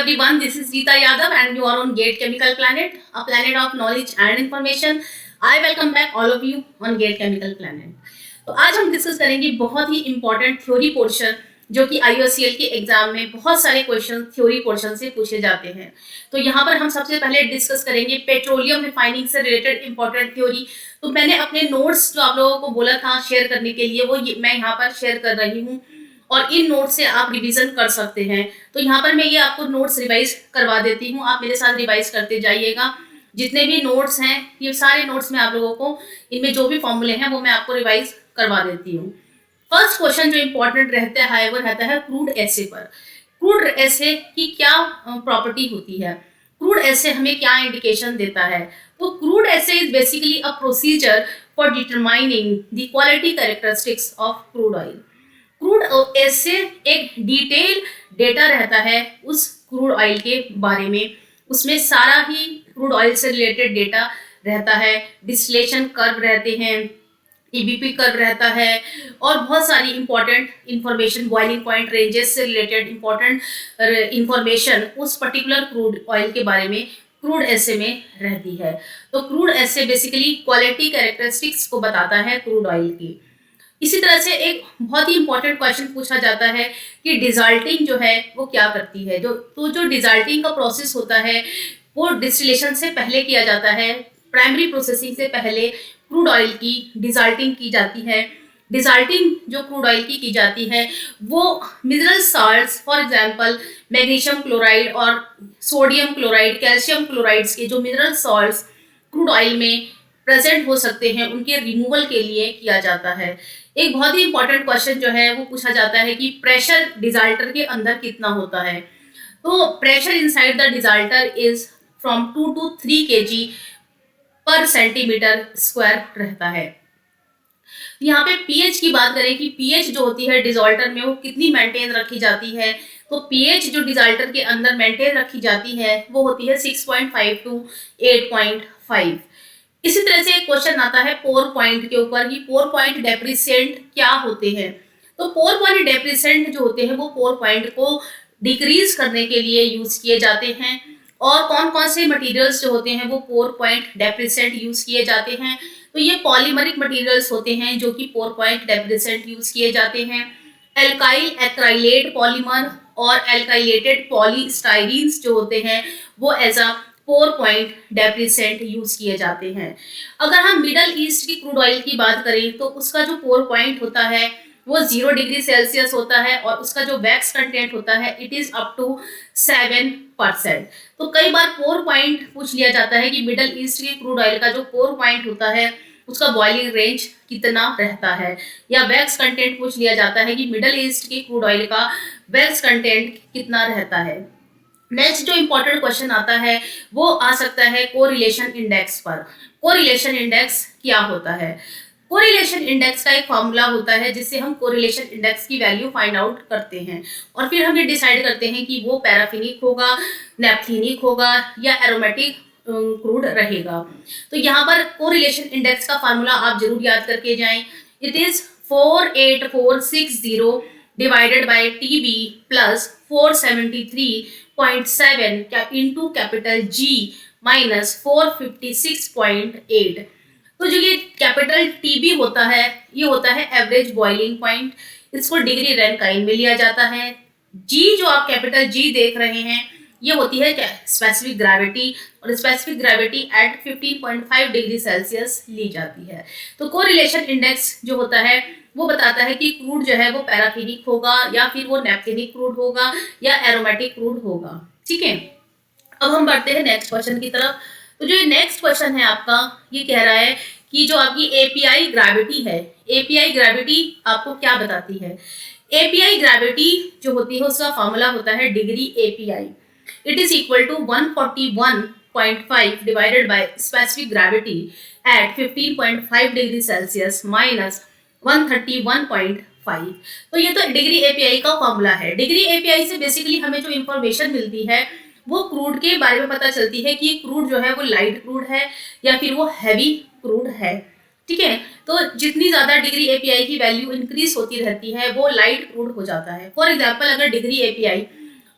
everyone, this is Rita Yadav and you are on Gate Chemical Planet, a planet of knowledge and information. I welcome back all of you on Gate Chemical Planet. तो आज हम discuss करेंगे बहुत ही important theory portion जो कि IOCL के exam में बहुत सारे क्वेश्चन थ्योरी पोर्शन से पूछे जाते हैं। तो यहाँ पर हम सबसे पहले डिस्कस करेंगे पेट्रोलियम रिफाइनिंग से रिलेटेड इंपॉर्टेंट थ्योरी। तो मैंने अपने नोट्स जो आप लोगों को बोला था शेयर करने के लिए वो मैं यहाँ पर शेयर कर रही हूँ और इन नोट्स से आप रिवीजन कर सकते हैं। तो यहाँ पर मैं ये आपको नोट्स रिवाइज करवा देती हूँ, आप मेरे साथ रिवाइज करते जाइएगा। जितने भी नोट्स हैं ये सारे नोट्स में आप लोगों को इनमें जो भी फॉर्मूले हैं वो मैं आपको रिवाइज करवा देती हूँ। फर्स्ट क्वेश्चन जो इंपॉर्टेंट रहता है वो रहता है क्रूड एसे पर। क्रूड एसे की क्या प्रॉपर्टी होती है, क्रूड एसे हमें क्या इंडिकेशन देता है। तो crude assay is basically a procedure for determining the quality characteristics of crude oil. Crude assay एक डिटेल डेटा रहता है उस क्रूड ऑयल के बारे में, उसमें सारा ही क्रूड ऑयल से रिलेटेड डेटा रहता है, डिस्टिलेशन कर्व रहते हैं, ईबीपी कर्व रहता है और बहुत सारी important information, boiling point ranges से रिलेटेड इंपॉर्टेंट इंफॉर्मेशन उस पर्टिकुलर क्रूड ऑयल के बारे में क्रूड एसे में रहती है। तो क्रूड एसे बेसिकली क्वालिटी कैरेक्टरिस्टिक्स को बताता है क्रूड ऑयल की। इसी तरह से एक बहुत ही इंपॉर्टेंट क्वेश्चन पूछा जाता है कि डिसॉल्टिंग जो है वो क्या करती है। जो डिसॉल्टिंग का प्रोसेस होता है वो डिस्टिलेशन से पहले किया जाता है, प्राइमरी प्रोसेसिंग से पहले क्रूड ऑयल की डिसॉल्टिंग की जाती है। डिसॉल्टिंग जो क्रूड ऑयल की जाती है वो mineral salts, for example magnesium chloride और सोडियम क्लोराइड, कैल्शियम क्लोराइड्स के जो मिनरल साल्ट्स क्रूड ऑयल में प्रेजेंट हो सकते हैं उनके रिमूवल के लिए किया जाता है। एक बहुत ही इंपॉर्टेंट क्वेश्चन जो है वो पूछा जाता है कि प्रेशर डिसॉल्टर के अंदर कितना होता है। तो pressure inside the desalter is from 2 to 3 kg पर सेंटीमीटर स्क्वायर रहता है। यहाँ पे पीएच की बात करें कि पीएच जो होती है डिसॉल्टर में वो कितनी मेंटेन रखी जाती है। तो पीएच जो डिसॉल्टर के अंदर मेंटेन रखी जाती है वो होती है 6.5 to 8.5। इसी तरह से एक क्वेश्चन आता है पोर पॉइंट के ऊपर कि पोर पॉइंट डेप्रिसेंट क्या होते हैं। तो पोर पॉइंट डेप्रिसेंट जो होते हैं वो पोर पॉइंट को डिक्रीज करने के लिए यूज किए जाते हैं। और कौन कौन से मटेरियल्स जो होते हैं वो पोर पॉइंट डेप्रिसेंट यूज किए जाते हैं। तो ये पॉलीमरिक मटेरियल्स होते हैं जो कि पोर पॉइंट डेप्रिसेंट यूज किए जाते हैं। एल्काइल एक्राइलेट पॉलीमर और एल्काइलेटेड पॉलीस्टाइरीन्स जो होते हैं वो as a pour point depressant use किए जाते हैं। अगर हम मिडल ईस्ट की क्रूड ऑयल की बात करें तो उसका जो पोर पॉइंट होता है वो 0 डिग्री सेल्सियस होता है और उसका जो वैक्स कंटेंट होता है इट इज अप टू 7%। तो कई बार पोर पॉइंट पूछ लिया जाता है कि मिडल ईस्ट की क्रूड ऑयल का जो पोर पॉइंट होता है उसका बॉइलिंग रेंज कितना रहता है, या वैक्स कंटेंट पूछ लिया जाता है कि मिडल ईस्ट की क्रूड ऑयल का वैक्स कंटेंट कितना रहता है। नेक्स्ट जो इंपॉर्टेंट क्वेश्चन आता है वो आ सकता है कोरिलेशन इंडेक्स पर। कोरिलेशन इंडेक्स क्या होता है। कोरिलेशन इंडेक्स का एक फॉर्मूला होता है जिससे हम कोरिलेशन इंडेक्स की वैल्यू फाइंड आउट करते हैं और फिर हम ये डिसाइड करते हैं कि वो पैराफिनिक होगा, नेप्थेनिक होगा या एरोमेटिक क्रूड रहेगा। तो यहाँ पर कोरिलेशन इंडेक्स का फार्मूला आप जरूर याद करके जाएं। It is 48460 divided by TB plus 473.7 into capital G minus 456.8। तो जो ये कैपिटल टीबी होता है ये होता है एवरेज बॉइलिंग पॉइंट, इसको डिग्री रैंकाइन में लिया जाता है। जी जो आप कैपिटल जी देख रहे हैं ये होती है स्पेसिफिक ग्रेविटी और specific gravity at 15.5 degree Celsius ली जाती है। तो कोरिलेशन इंडेक्स जो होता है वो बताता है कि क्रूड जो है वो पैराफिनिक होगा या फिर वो नेप्थेनिक क्रूड होगा या एरोमेटिक क्रूड होगा। ठीक है, अब हम बढ़ते हैं नेक्स्ट क्वेश्चन की तरफ। तो जो नेक्स्ट क्वेश्चन है आपका ये कह रहा है कि जो आपकी एपीआई ग्रेविटी है, एपीआई ग्रेविटी आपको क्या बताती है। एपीआई ग्रेविटी जो होती है उसका फॉर्मूला होता है degree API. It is equal to 141.5 divided by specific gravity at 15.5 degree Celsius minus 131.5। तो ये तो डिग्री एपीआई का फॉर्मूला है। डिग्री एपीआई से बेसिकली हमें जो इंफॉर्मेशन मिलती है वो क्रूड के बारे में पता चलती है कि क्रूड जो है वो लाइट क्रूड है या फिर वो हैवी क्रूड है। ठीक है, तो जितनी ज्यादा डिग्री एपीआई की वैल्यू इंक्रीज होती रहती है वो लाइट क्रूड हो जाता है। फॉर एग्जांपल अगर डिग्री एपीआई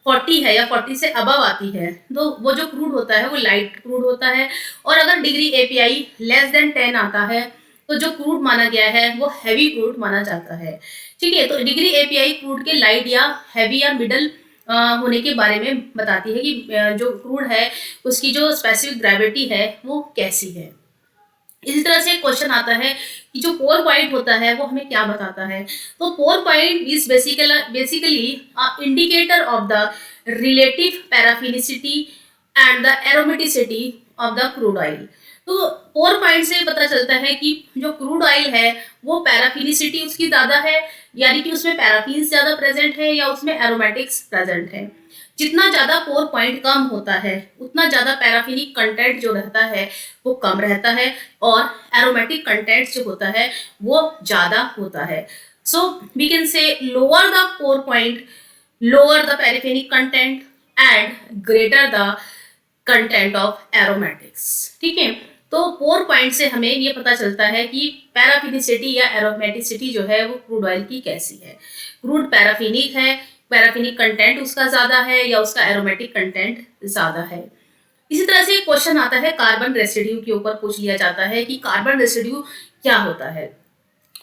40 है या 40 से अबव आती है तो वो जो क्रूड होता है वो लाइट क्रूड होता है, और अगर डिग्री एपीआई लेस देन 10 आता है तो जो क्रूड माना गया है वो हैवी क्रूड माना जाता है। ठीक है, तो डिग्री एपीआई क्रूड के लाइट या हैवी या मिडल होने के बारे में बताती है कि जो क्रूड है उसकी जो स्पेसिफिक ग्रेविटी है वो कैसी है। इसी तरह से क्वेश्चन आता है कि जो पोर पॉइंट होता है वो हमें क्या बताता है। तो pour point is basically indicator of the relative paraffinicity and the aromaticity of the crude oil. तो पोर पॉइंट से पता चलता है कि जो क्रूड ऑयल है वो पैराफिनिसिटी उसकी ज़्यादा है, यानी कि उसमें पैराफिन ज़्यादा प्रेजेंट है या उसमें एरोमेटिक्स प्रेजेंट है। जितना ज़्यादा पोर पॉइंट कम होता है उतना ज़्यादा पैराफिनिक कंटेंट जो रहता है वो कम रहता है, और एरोमेटिक कंटेंट जो होता है वो ज़्यादा होता है। So we can say lower the pour point, lower the paraffinic content and greater the content of aromatics. ठीक है, तो पोर पॉइंट से हमें ये पता चलता है कि पैराफिनिसिटी या एरोमेटिसिटी जो है वो क्रूड ऑयल की कैसी है। क्रूड पैराफिनिक है, पैराफिनिक कंटेंट उसका ज़्यादा है या उसका एरोमेटिक कंटेंट ज़्यादा है। इसी तरह से क्वेश्चन आता है कार्बन रेसिड्यू के ऊपर, पूछ लिया जाता है कि कार्बन रेसिड्यू क्या होता है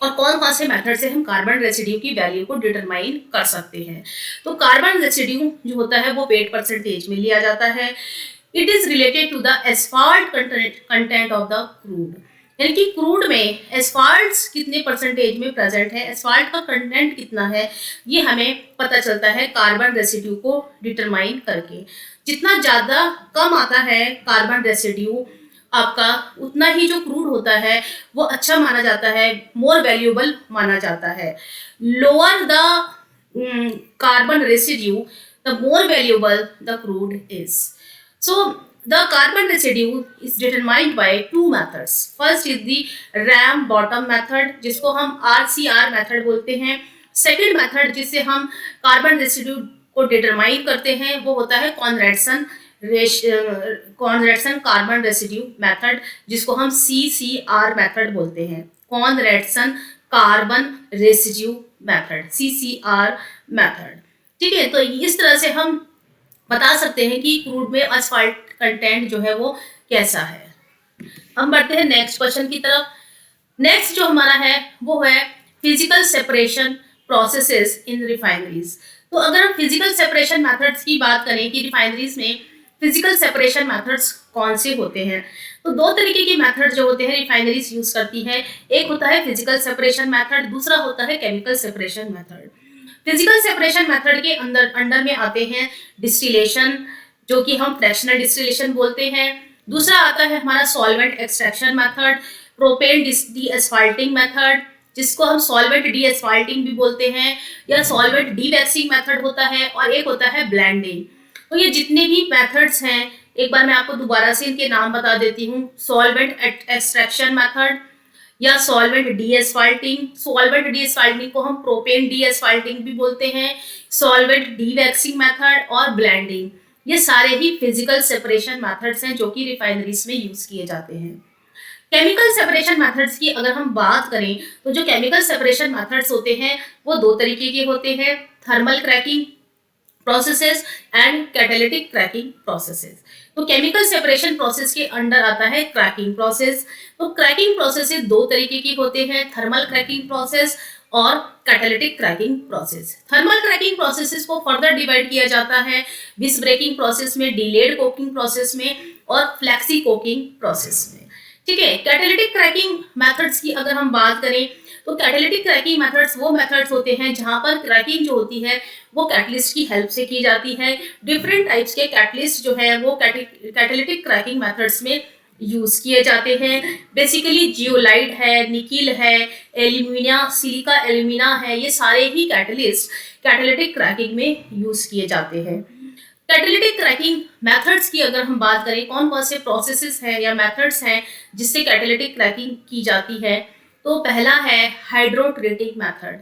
और कौन कौन से मेथड से हम कार्बन रेसिड्यू की वैल्यू को डिटरमाइन कर सकते हैं। तो कार्बन रेसिड्यू जो होता है वो वेट परसेंटेज में लिया जाता है। It is related to the asphalt content of the crude, यानी कि क्रूड में एस्फाल्ट कितने परसेंटेज में प्रेजेंट है, एस्फाल्ट का कंटेंट कितना है, ये हमें पता चलता है कार्बन रेसिड्यू को डिटरमाइन करके। जितना ज़्यादा कम आता है कार्बन रेसिड्यू आपका, उतना ही जो क्रूड होता है वो अच्छा माना जाता है, मोर वैल्यूएबल माना जाता है। Lower the carbon residue the more valuable the crude is. So the carbon residue is determined by two methods. First is the ram bottom method, जिसको हम RCR method बोलते हैं। सेकेंड मेथड जिससे हम carbon residue को determine करते हैं वो होता है कॉनरेडसन कार्बन रेसिड्यू मेथड, जिसको हम CCR मेथड बोलते हैं। Conradson carbon residue method, CCR method. ठीक है, तो इस तरह से हम बता सकते हैं कि क्रूड में एस्फाल्ट कंटेंट जो है वो कैसा है। हम बढ़ते हैं नेक्स्ट क्वेश्चन की तरफ। नेक्स्ट जो हमारा है वो है फिजिकल सेपरेशन प्रोसेसेस इन रिफाइनरीज। तो अगर हम फिजिकल सेपरेशन मेथड्स की बात करें कि रिफाइनरीज में फिजिकल सेपरेशन मेथड्स कौन से होते हैं, तो दो तरीके के मेथड जो होते हैं रिफाइनरीज यूज करती है। एक होता है फिजिकल सेपरेशन मेथड, दूसरा होता है chemical separation method. Physical separation method के अंडर में आते हैं डिस्टिलेशन, जो कि हम फ्रैक्शनल डिस्टिलेशन बोलते हैं। दूसरा आता है हमारा solvent extraction method, propane deasphalting method, जिसको हम सॉल्वेंट डी एस्फाल्टिंग भी बोलते हैं, या सॉल्वेंट डी वैक्सिंग मेथड होता है, और एक होता है ब्लेंडिंग। तो ये जितने भी मेथड्स हैं, एक बार मैं आपको दोबारा से इनके नाम बता देती हूँ। सॉल्वेंट एक्सट्रैक्शन मेथड या सॉल्वेंट डी एस्फाल्टिंग, सॉल्वेंट डी एस्फाल्टिंग को हम प्रोपेन डी एस्फाल्टिंग भी बोलते हैं, सॉल्वेंट डी वैक्सिंग मेथड और ब्लेंडिंग। ये सारे ही फिजिकल सेपरेशन मेथड्स हैं जो कि रिफाइनरीज में यूज किए जाते हैं। केमिकल सेपरेशन मेथड्स की अगर हम बात करें तो जो केमिकल सेपरेशन मेथड्स होते हैं वो दो तरीके के होते हैं, thermal cracking processes and catalytic cracking processes. तो केमिकल सेपरेशन प्रोसेस के अंडर आता है क्रैकिंग प्रोसेस। तो क्रैकिंग प्रोसेस दो तरीके की होते हैं, थर्मल क्रैकिंग प्रोसेस और catalytic cracking process. Thermal cracking processes को फर्दर डिवाइड किया जाता है विस ब्रेकिंग प्रोसेस में, डिलेड कोकिंग प्रोसेस में और फ्लैक्सी कोकिंग प्रोसेस में। ठीक है, कैटालिटिक क्रैकिंग मेथड्स की अगर हम बात करें तो कैटालिटिक क्रैकिंग मेथड्स वो मेथड्स होते हैं जहां पर क्रैकिंग जो होती है वो कैटलिस्ट की हेल्प से की जाती है। डिफरेंट टाइप्स के कैटलिस्ट जो है वो कैटालिटिक क्रैकिंग मेथड्स में यूज किए जाते हैं। बेसिकली जियोलाइट है, निकिल है, एल्यूमिना, सिलिका एल्यूमिना है, ये सारे ही कैटलिस्ट कैटालिटिक क्रैकिंग में यूज किए जाते हैं। कैटालिटिक क्रैकिंग मेथड्स की अगर हम बात करें, कौन कौन से प्रोसेसेस हैं या मेथड्स हैं जिससे कैटालिटिक क्रैकिंग की जाती है, तो पहला है हाइड्रोट्रेटिक मेथड,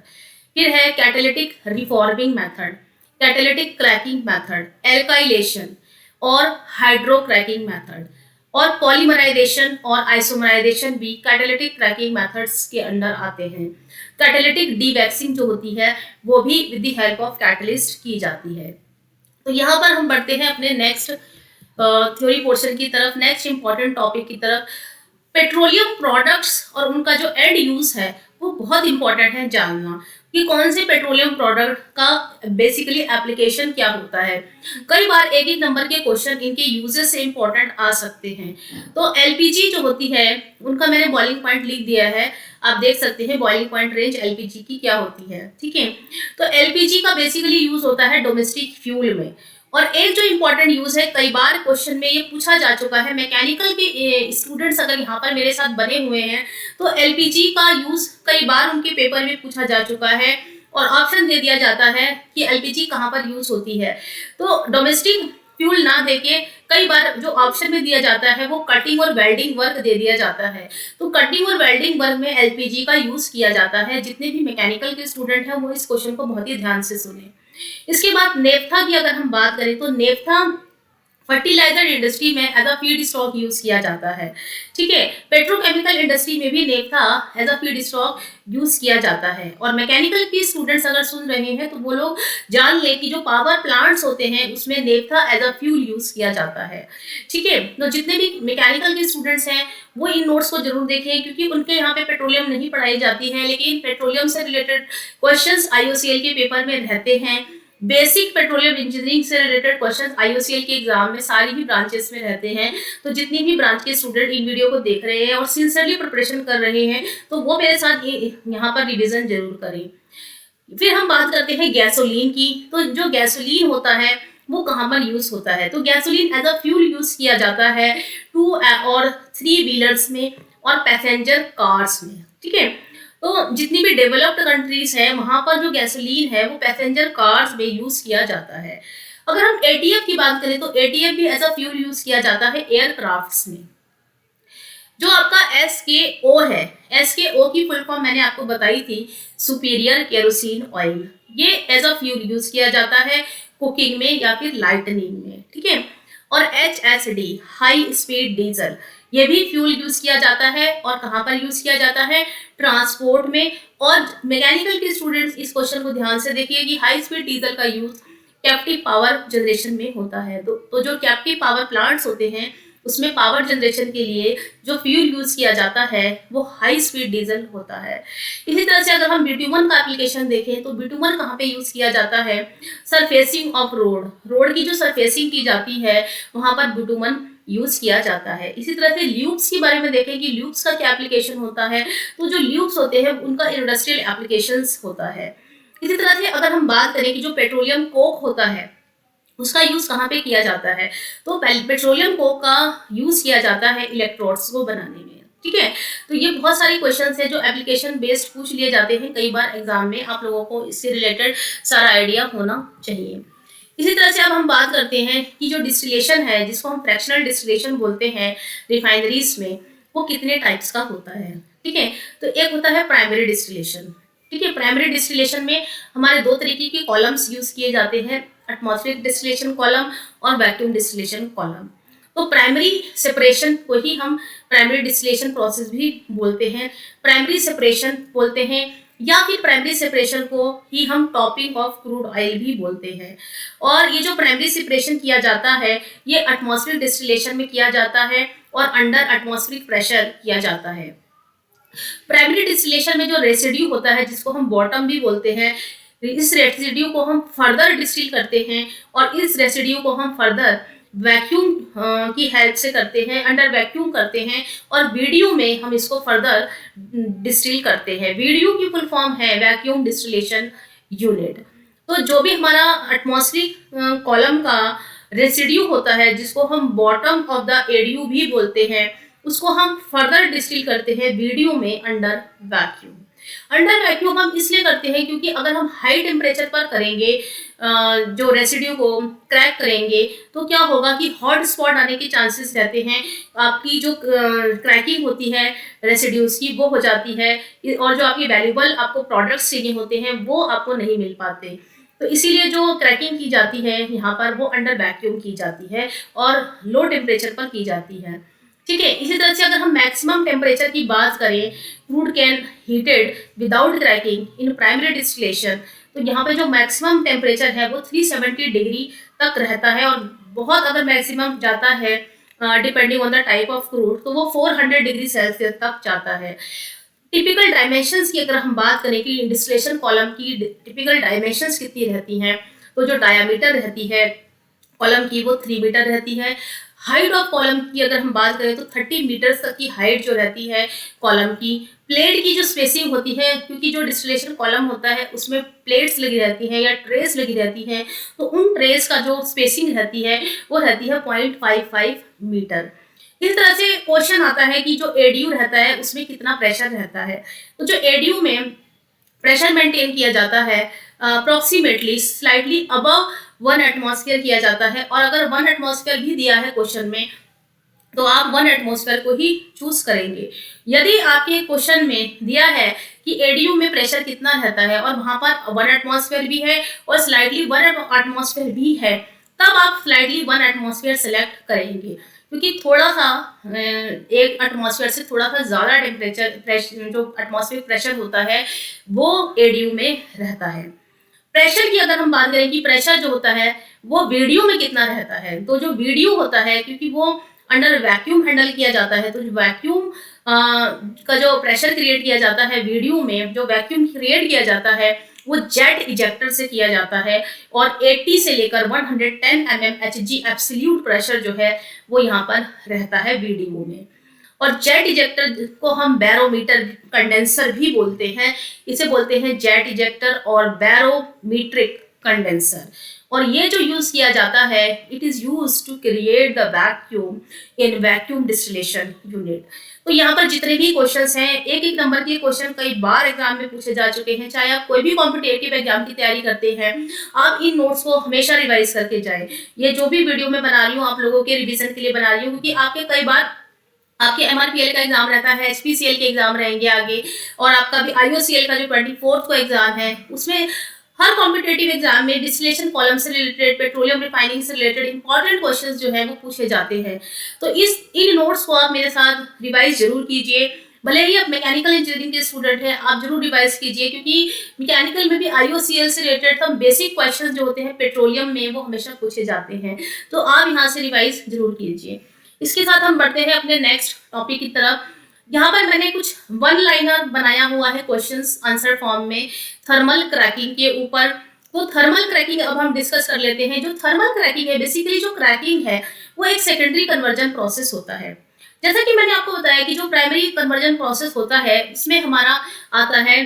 फिर है catalytic reforming method, catalytic cracking method, alkylation और हाइड्रोक्रैकिंग मेथड, और पॉलीमराइजेशन और आइसोमराइजेशन भी कैटालिटिक क्रैकिंग मेथड्स के अंडर आते हैं। कैटालिटिक डीवैक्सिंग जो होती है वो भी with the help of catalyst की जाती है। तो यहाँ पर हम बढ़ते हैं अपने नेक्स्ट थ्योरी पोर्शन की तरफ, नेक्स्ट इंपॉर्टेंट टॉपिक की तरफ। पेट्रोलियम प्रोडक्ट्स और उनका जो एंड यूज है वो बहुत इंपॉर्टेंट है जानना कि कौन से पेट्रोलियम प्रोडक्ट का बेसिकली एप्लीकेशन क्या होता है। कई बार एक एक नंबर के क्वेश्चन इनके यूजेस से इंपॉर्टेंट आ सकते हैं। तो एलपीजी जो होती है उनका मैंने बॉइलिंग पॉइंट लिख दिया है, आप देख सकते हैं बॉइलिंग पॉइंट रेंज एलपीजी की क्या होती है। ठीक है, तो एलपीजी का बेसिकली यूज होता है डोमेस्टिक फ्यूल में। और एक जो इम्पोर्टेंट यूज है, कई बार क्वेश्चन में ये पूछा जा चुका है, मैकेनिकल के स्टूडेंट्स अगर यहाँ पर मेरे साथ बने हुए हैं तो एलपीजी का यूज कई बार उनके पेपर में पूछा जा चुका है और ऑप्शन दे दिया जाता है कि एलपीजी कहाँ पर यूज होती है। तो डोमेस्टिक फ्यूल ना देके कई बार जो ऑप्शन में दिया जाता है वो कटिंग और वेल्डिंग वर्क दे दिया जाता है। तो कटिंग और वेल्डिंग वर्क में एलपीजी का यूज किया जाता है। जितने भी मैकेनिकल के स्टूडेंट हैं वो इस क्वेश्चन को बहुत ही ध्यान से सुने। इसके बाद नेफ्था की अगर हम बात करें तो नेफ्था फर्टिलाइजर इंडस्ट्री में as a feedstock use किया जाता है। ठीक है, पेट्रोकेमिकल इंडस्ट्री में भी naphtha as a feedstock use किया जाता है। और मैकेनिकल के स्टूडेंट्स अगर सुन रहे हैं तो वो लोग जान ले कि जो पावर प्लांट्स होते हैं उसमें naphtha as a fuel use किया जाता है। ठीक है, तो जितने भी मैकेनिकल के स्टूडेंट्स हैं वो इन नोट्स को जरूर देखें क्योंकि उनके यहाँ पे पेट्रोलियम नहीं पढ़ाई जाती है, लेकिन पेट्रोलियम से रिलेटेड क्वेश्चंस आईओसीएल के पेपर में रहते हैं। बेसिक पेट्रोलियम इंजीनियरिंग से रिलेटेड क्वेश्चंस आईओसीएल के एग्जाम में सारी ही ब्रांचेस में रहते हैं। तो जितनी भी ब्रांच के स्टूडेंट इन वीडियो को देख रहे हैं और सिंसियरली प्रिपरेशन कर रहे हैं तो वो मेरे साथ यहाँ पर रिविजन जरूर करें। फिर हम बात करते हैं गैसोलीन की। तो जो गैसोलीन होता है वो कहाँ पर यूज होता है, तो gasoline as a fuel use किया जाता है 2 और 3 व्हीलर्स में और पैसेंजर कार्स में। ठीक है, तो जितनी भी डेवलप्ड कंट्रीज हैं वहां पर जो गैसोलीन है वो पैसेंजर कार्स में यूज किया जाता है। अगर हम एटीएफ की बात करें तो एटीएफ भी एज अ फ्यूल यूज किया जाता है एयरक्राफ्ट्स में। जो आपका SKO है, SKO की फुल फॉर्म मैंने आपको बताई थी, सुपीरियर केरोसिन ऑयल। ये एज अ फ्यूल यूज किया जाता है कुकिंग में या फिर लाइटनिंग में। ठीक है, और HSD हाई स्पीड डीजल, ये भी फ्यूल यूज किया जाता है। और कहाँ पर यूज किया जाता है, ट्रांसपोर्ट में। और मैकेनिकल के स्टूडेंट्स इस क्वेश्चन को ध्यान से देखिए कि हाई स्पीड डीजल का यूज कैप्टिव पावर जनरेशन में होता है। तो जो कैप्टिव पावर प्लांट्स होते हैं उसमें पावर जनरेशन के लिए जो फ्यूल यूज किया जाता है वो हाई स्पीड डीजल होता है। इसी तरह से अगर हम बिटुमन का एप्लीकेशन देखें तो बिटुमन कहाँ पे यूज किया जाता है, सरफेसिंग ऑफ रोड की जो सरफेसिंग की जाती है वहां पर बिटुमन यूज किया जाता है। इसी तरह से ल्यूब्स के बारे में देखें कि ल्यूब्स का क्या एप्लीकेशन होता है, तो जो ल्यूब्स होते हैं उनका इंडस्ट्रियल एप्लीकेशंस होता है। इसी तरह से अगर हम बात करें कि जो पेट्रोलियम कोक होता है उसका यूज कहाँ पे किया जाता है, तो पेट्रोलियम कोक का यूज किया जाता है इलेक्ट्रोड्स को बनाने में। ठीक है, तो ये बहुत सारे क्वेश्चंस हैं जो एप्लीकेशन बेस्ड पूछ लिए जाते हैं कई बार एग्जाम में, आप लोगों को इससे रिलेटेड सारा आइडिया होना चाहिए। इसी तरह से अब हम बात करते हैं कि जो डिस्टिलेशन है जिसको हम फ्रैक्शनल डिस्टिलेशन बोलते हैं रिफाइनरीज में, वो कितने टाइप्स का होता है। ठीक है, तो एक होता है प्राइमरी डिस्टिलेशन। ठीक है, प्राइमरी डिस्टिलेशन में हमारे दो तरीके के कॉलम्स यूज किए जाते हैं, एटमॉस्फेरिक डिस्टिलेशन कॉलम और वैक्यूम डिस्टिलेशन कॉलम। तो प्राइमरी सेपरेशन को ही हम प्राइमरी डिस्टिलेशन प्रोसेस भी बोलते हैं, प्राइमरी सेपरेशन बोलते हैं, या फिर प्राइमरी सेपरेशन को ही हम टॉपिंग ऑफ क्रूड ऑयल भी बोलते हैं। और ये जो प्राइमरी सेपरेशन किया जाता है ये एटमॉस्फेरिक डिस्टिलेशन में किया जाता है और अंडर एटमॉस्फेरिक प्रेशर किया जाता है। प्राइमरी डिस्टिलेशन में जो रेसिड्यू होता है जिसको हम बॉटम भी बोलते हैं, इस रेसिड्यू को हम फर्दर डिस्टिल करते हैं और इस रेसिड्यू को हम फर्दर वैक्यूम की हेल्प से करते हैं, अंडर वैक्यूम करते हैं और वीडियो में हम इसको फर्दर डिस्टिल करते हैं। वीडियो की फुल फॉर्म है वैक्यूम डिस्टिलेशन यूनिट। तो जो भी हमारा एटमॉस्फेरिक कॉलम का रेसिड्यू होता है जिसको हम बॉटम ऑफ द एडीयू भी बोलते हैं, उसको हम फर्दर डिस्टिल करते हैं वीडियो में अंडर वैक्यूम। अंडर वैक्यूम हम इसलिए करते हैं क्योंकि अगर हम हाई टेम्परेचर पर करेंगे जो रेसिड्यू को क्रैक करेंगे तो क्या होगा कि हॉट स्पॉट आने के चांसेस रहते हैं, आपकी जो क्रैकिंग होती है रेसिड्यूज की वो हो जाती है और जो आपके वैल्यूबल आपको प्रोडक्ट्स चाहिए होते हैं वो आपको नहीं मिल पाते। तो इसीलिए जो क्रैकिंग की जाती है यहाँ पर वो अंडर वैक्यूम की जाती है और लो टेम्परेचर पर की जाती है। ठीक है, इसी तरह से अगर हम मैक्सिमम टेम्परेचर की बात करें, crude can heated without cracking in primary distillation, तो यहाँ पे जो मैक्सिमम टेम्परेचर है वो 370 डिग्री तक रहता है, और बहुत अगर मैक्सिमम जाता है depending on the type of crude तो वो 400 डिग्री सेल्सियस तक जाता है। टिपिकल डायमेंशंस की अगर हम बात करें कि डिस्टिलेशन कॉलम की टिपिकल डायमेंशंस कितनी रहती हैं, तो जो डायामीटर रहती है कॉलम की वो 3 मीटर रहती है। हाइट ऑफ कॉलम की अगर हम बात करें तो 30 मीटर तक की हाइट जो रहती है कॉलम की। प्लेट की जो स्पेसिंग होती है, क्योंकि जो डिस्टिलेशन कॉलम होता है उसमें प्लेट्स लगी रहती हैं या ट्रेस लगी रहती हैं, तो उन ट्रेस का जो स्पेसिंग रहती है वो रहती है 0.55 मीटर। इस तरह से क्वेश्चन आता है कि जो एडीयू रहता है उसमें कितना प्रेशर रहता है। तो जो एडीयू में प्रेशर मेंटेन किया जाता है अप्रोक्सीमेटली स्लाइटली अबव 1 एटमॉस्फेयर किया जाता है, और अगर 1 एटमॉस्फेयर भी दिया है क्वेश्चन में तो आप 1 एटमॉस्फेयर को ही चूज करेंगे। यदि आपके क्वेश्चन में दिया है कि एडीयू में प्रेशर कितना रहता है और वहां पर 1 एटमॉस्फेयर भी है और स्लाइटली 1 एटमॉस्फेयर भी है, तब आप स्लाइटली 1 एटमॉस्फेयर सेलेक्ट करेंगे, क्योंकि थोड़ा सा एक एटमॉस्फेयर से थोड़ा सा ज़्यादा टेम्परेचर जो एटमॉस्फेरिक प्रेशर होता है वो एडीयू में रहता है। प्रेशर की अगर हम बात करें कि प्रेशर जो होता है वो वीडियो में कितना रहता है, तो जो वीडियो होता है क्योंकि वो अंडर वैक्यूम हैंडल किया जाता है, तो वैक्यूम का जो प्रेशर क्रिएट किया जाता है वीडियो में, जो वैक्यूम क्रिएट किया जाता है वो जेट इजेक्टर से किया जाता है, और 80 से लेकर 110 mmHg एब्सोल्यूट प्रेशर जो है वो यहाँ पर रहता है वीडियो में। और जेट इजेक्टर को हम बैरोमीटर कंडेंसर भी बोलते हैं, इसे बोलते हैं जेट इजेक्टर और बैरोमीट्रिक कंडेंसर। और ये जो यूज किया जाता है it is use to create the vacuum in vacuum distillation unit. तो यहाँ पर जितने भी क्वेश्चंस हैं, एक एक नंबर के क्वेश्चन कई बार एग्जाम में पूछे जा चुके हैं। चाहे आप कोई भी कॉम्पिटेटिव एग्जाम की तैयारी करते हैं, आप इन नोट्स को हमेशा रिवाइज करके जाएं। ये जो भी वीडियो मैं बना रही हूँ आप लोगों के रिवीजन के लिए बना रही हूँ, क्योंकि आपके कई बार आपके एमआरपीएल का एग्जाम रहता है, एचपीसीएल के एग्जाम रहेंगे आगे, और आपका भी आईओसीएल का जो 24th को एग्जाम है उसमें हर कॉम्पिटेटिव एग्जाम में डिस्टिलेशन कॉलम से रिलेटेड, पेट्रोलियम रिफाइनिंग से रिलेटेड इंपॉर्टेंट क्वेश्चंस जो है वो पूछे जाते हैं। तो इन नोट्स को आप मेरे साथ रिवाइज जरूर कीजिए। भले ही आप मैकेनिकल इंजीनियरिंग के स्टूडेंट हैं, आप जरूर रिवाइज कीजिए, क्योंकि मैकेनिकल में भी आईओसीएल से रिलेटेड सब बेसिक क्वेश्चन जो होते हैं पेट्रोलियम में वो हमेशा पूछे जाते हैं, तो आप यहाँ से रिवाइज जरूर कीजिए। इसके साथ हम बढ़ते हैं अपने नेक्स्ट टॉपिक की तरफ। यहाँ पर मैंने कुछ 1 लाइनर बनाया हुआ है क्वेश्चंस आंसर फॉर्म में थर्मल क्रैकिंग के ऊपर। तो थर्मल क्रैकिंग अब हम डिस्कस कर लेते हैं। जो थर्मल क्रैकिंग है, बेसिकली जो क्रैकिंग है वो एक सेकेंडरी कन्वर्जन प्रोसेस होता है। जैसा कि मैंने आपको बताया कि जो प्राइमरी कन्वर्जन प्रोसेस होता है उसमें हमारा आता है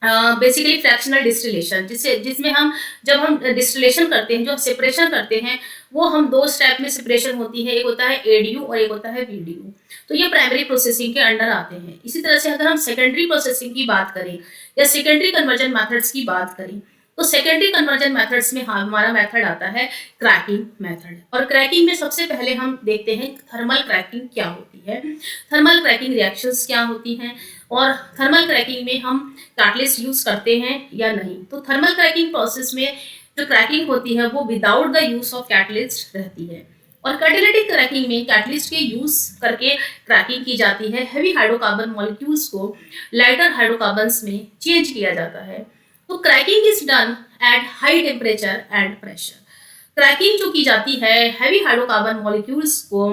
बेसिकली फ्रैक्शनल डिस्टिलेशन, जिसमें हम जब हम डिस्टिलेशन करते हैं, जो सेपरेशन करते हैं, वो हम 2 स्टेप में सेपरेशन होती है, एक होता है एडीयू और एक होता है वीडीयू। तो ये प्राइमरी प्रोसेसिंग के अंडर आते हैं। इसी तरह से अगर हम सेकेंडरी प्रोसेसिंग की बात करें या सेकेंडरी कन्वर्जन मेथड्स की बात करें, तो सेकेंडरी कन्वर्जन मेथड्स में हमारा मेथड आता है क्रैकिंग मेथड। और क्रैकिंग में सबसे पहले हम देखते हैं थर्मल क्रैकिंग क्या होती है, थर्मल क्रैकिंग रिएक्शंस क्या होती हैं, और थर्मल क्रैकिंग में हम कैटलिस्ट यूज करते हैं या नहीं। तो थर्मल क्रैकिंग प्रोसेस में जो क्रैकिंग होती है वो without the use of catalyst रहती है, और कैटालिटिक क्रैकिंग में कैटलिस्ट के यूज करके क्रैकिंग की जाती है। हैवी हाइड्रोकार्बन मॉलिक्यूल्स को लाइटर हाइड्रोकार्बन्स में चेंज किया जाता है। तो cracking is done at high temperature and pressure. Cracking जो की जाती है हैवी हाइड्रोकार्बन मॉलिक्यूल्स को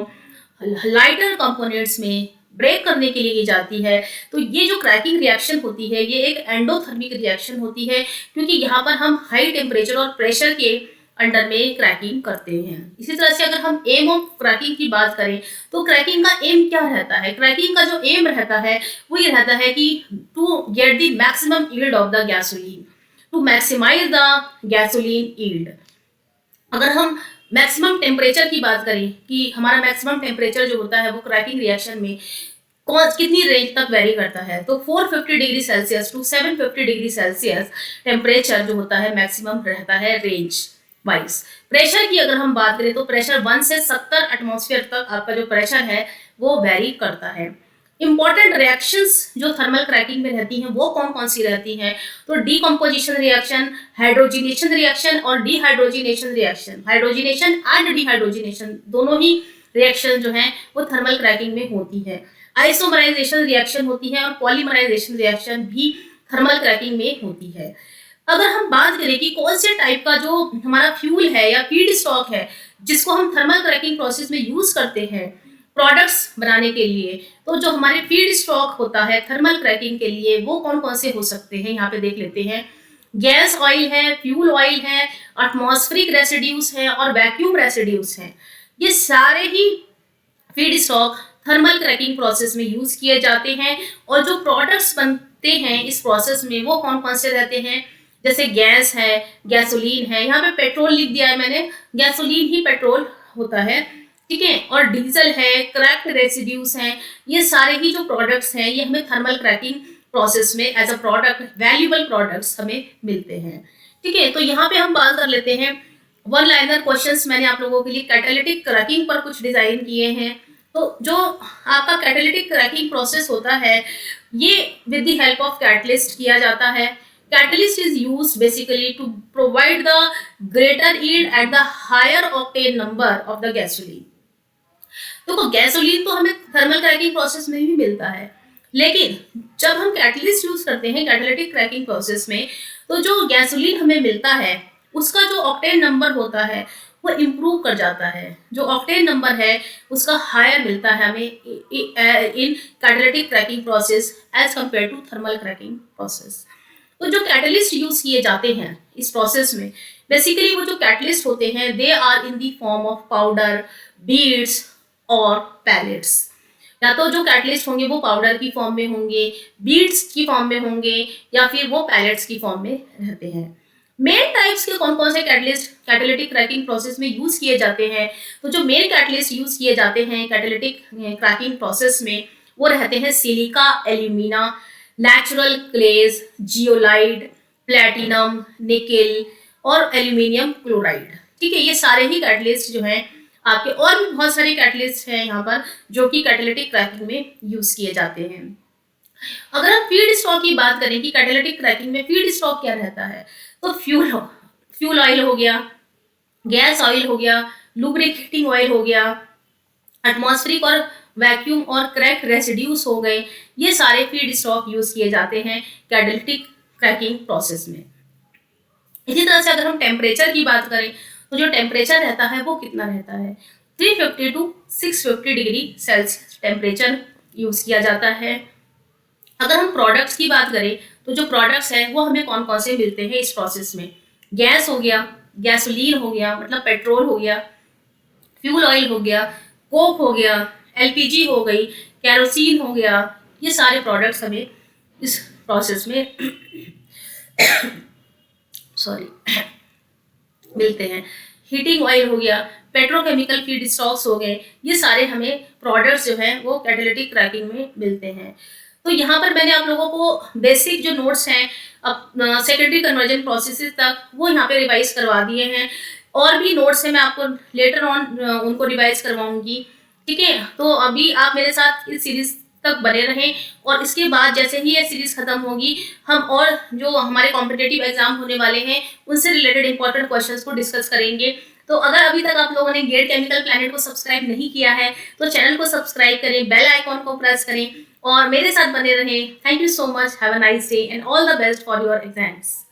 लाइटर कंपोनेंट्स में ब्रेक करने के लिए की जाती है। तो ये जो क्रैकिंग रिएक्शन होती है ये एक एंडोथर्मिक रिएक्शन होती है, क्योंकि यहाँ पर हम हाई टेम्परेचर और प्रेशर के अंडर में क्रैकिंग करते हैं। इसी तरह से अगर हम एम ऑफ क्रैकिंग की बात करें तो क्रैकिंग का एम क्या रहता है, क्रैकिंग का जो एम रहता है वो ये रहता है कि to get the maximum yield of the gasoline, to maximize the gasoline yield. अगर हम मैक्सिमम टेम्परेचर की बात करें कि हमारा मैक्सिमम टेम्परेचर जो होता है वो क्रैकिंग रिएक्शन में कितनी रेंज तक वेरी करता है, तो 450 degree Celsius to 750 degree Celsius temperature जो होता है मैक्सिमम रहता है रेंज वाइज। प्रेशर की अगर हम बात करें तो प्रेशर 1 से 70 एटमॉस्फेयर तक आपका जो प्रेशर है वो वेरी करता है। इंपॉर्टेंट रिएक्शंस जो थर्मल क्रैकिंग में रहती हैं वो कौन कौन सी रहती हैं, तो डीकम्पोजिशन रिएक्शन, हाइड्रोजिनेशन रिएक्शन और dehydrogenation reaction. Hydrogenation and dehydrogenation दोनों ही रिएक्शन जो हैं वो थर्मल क्रैकिंग में होती है। आइसोमराइजेशन रिएक्शन होती है और पॉलीमराइजेशन रिएक्शन भी थर्मल क्रैकिंग में होती है। अगर हम बात करें कि कौन से टाइप का जो हमारा फ्यूल है या फीड स्टॉक है जिसको हम थर्मल क्रैकिंग प्रोसेस में यूज करते हैं प्रोडक्ट्स बनाने के लिए, तो जो हमारे फीड स्टॉक होता है थर्मल क्रैकिंग के लिए वो कौन कौन से हो सकते हैं, यहाँ पे देख लेते हैं। गैस ऑयल है, फ्यूल ऑयल है, एटमॉस्फेरिक रेसिड्यूज है और वैक्यूम रेसिड्यूज हैं। ये सारे ही feedstock thermal cracking process में यूज किए जाते हैं। और जो प्रोडक्ट्स बनते हैं इस प्रोसेस में वो कौन कौन से रहते हैं, जैसे गैस है, गैसोलीन है, यहाँ पे पेट्रोल लिख दिया है मैंने, गैसोलीन ही पेट्रोल होता है, ठीक है, और डीजल है, क्रैक्ड रेसिड्यूज हैं। ये सारे ही जो प्रोडक्ट्स हैं ये हमें थर्मल क्रैकिंग प्रोसेस में as a product valuable products हमें मिलते हैं, ठीक है। तो यहाँ पे हम बात कर लेते हैं वन लाइनर क्वेश्चंस। मैंने आप लोगों के लिए कैटालिटिक क्रैकिंग पर कुछ डिजाइन किए हैं। तो जो आपका कैटालिटिक क्रैकिंग प्रोसेस होता है ये with the help of catalyst किया जाता है। Catalyst is used basically to provide the greater yield at the higher octane number of the gasoline. तो गैसोलीन तो हमें थर्मल क्रैकिंग प्रोसेस में भी मिलता है, लेकिन जब हम कैटलिस्ट यूज करते हैं कैटालिटिक क्रैकिंग प्रोसेस में तो जो गैसोलीन हमें मिलता है उसका जो ऑक्टेन नंबर होता है वो इम्प्रूव कर जाता है। जो ऑक्टेन नंबर है उसका हायर मिलता है हमें in catalytic cracking process as compare to thermal cracking process. तो जो कैटलिस्ट यूज किए जाते हैं इस प्रोसेस में बेसिकली वो जो कैटलिस्ट होते हैं they are in the form of powder, beads और पैलेट्स। या तो जो कैटलिस्ट होंगे वो पाउडर की फॉर्म में होंगे, बीड्स की फॉर्म में होंगे या फिर वो पैलेट्स की फॉर्म में रहते हैं। मेन टाइप्स के कौन कौन से कैटलिस्ट कैटालिटिक क्रैकिंग प्रोसेस में यूज किए जाते हैं, तो जो मेन कैटलिस्ट यूज किए जाते हैं कैटालिटिक क्रैकिंग प्रोसेस में वो रहते हैं silica, alumina, natural clays, zeolite, platinum, nickel और एल्यूमिनियम क्लोराइड, ठीक है। ये सारे ही कैटलिस्ट जो हैं आपके, और भी बहुत सारे कैटलिस्ट हैं यहाँ पर जो कि कैटालिटिक क्रैकिंग में यूज किए जाते हैं। अगर हम फीड स्टॉक की बात करें कि कैटालिटिक क्रैकिंग में फीड स्टॉक क्या रहता है, तो फ्यूल ऑयल हो गया, गैस ऑयल हो गया, लुब्रिकेटिंग ऑयल हो गया, एटमॉस्फेरिक और वैक्यूम और क्रैक रेसिड्यूज हो गए। ये सारे फीड स्टॉक यूज किए जाते हैं कैटालिटिक क्रैकिंग प्रोसेस में। इसी तरह से अगर हम टेम्परेचर की बात करें तो जो टेम्परेचर रहता है वो कितना रहता है, 350 to 650 degree Celsius temperature use किया जाता है। अगर हम प्रोडक्ट्स की बात करें तो जो प्रोडक्ट्स हैं वो हमें कौन कौन से मिलते हैं इस प्रोसेस में, गैस हो गया, गैसोलीन हो गया मतलब पेट्रोल हो गया, फ्यूल ऑयल हो गया, कोक हो गया, एलपीजी हो गई, केरोसिन हो गया। ये सारे प्रोडक्ट्स हमें इस प्रोसेस में मिलते हैं। हीटिंग ऑयल हो गया, पेट्रोकेमिकल फीड स्टॉक्स हो गए, ये सारे हमें प्रोडक्ट्स जो हैं वो कैटालिटिक क्रैकिंग में मिलते हैं। तो यहाँ पर मैंने आप लोगों को बेसिक जो नोट्स हैं सेकेंडरी कन्वर्जन प्रोसेसेस तक वो यहाँ पे रिवाइज करवा दिए हैं, और भी नोट्स हैं मैं आपको लेटर ऑन उनको रिवाइज करवाऊंगी, ठीक है। तो अभी आप मेरे साथ इस सीरीज तक बने रहें, और इसके बाद जैसे ही ये सीरीज खत्म होगी हम और जो हमारे कॉम्पिटिटिव एग्जाम होने वाले हैं उनसे रिलेटेड इंपॉर्टेंट क्वेश्चंस को डिस्कस करेंगे। तो अगर अभी तक आप लोगों ने गेट केमिकल प्लैनेट को सब्सक्राइब नहीं किया है तो चैनल को सब्सक्राइब करें, बेल आइकॉन को प्रेस करें और मेरे साथ बने रहें। Thank you so much, have a nice day and all the best for your exams.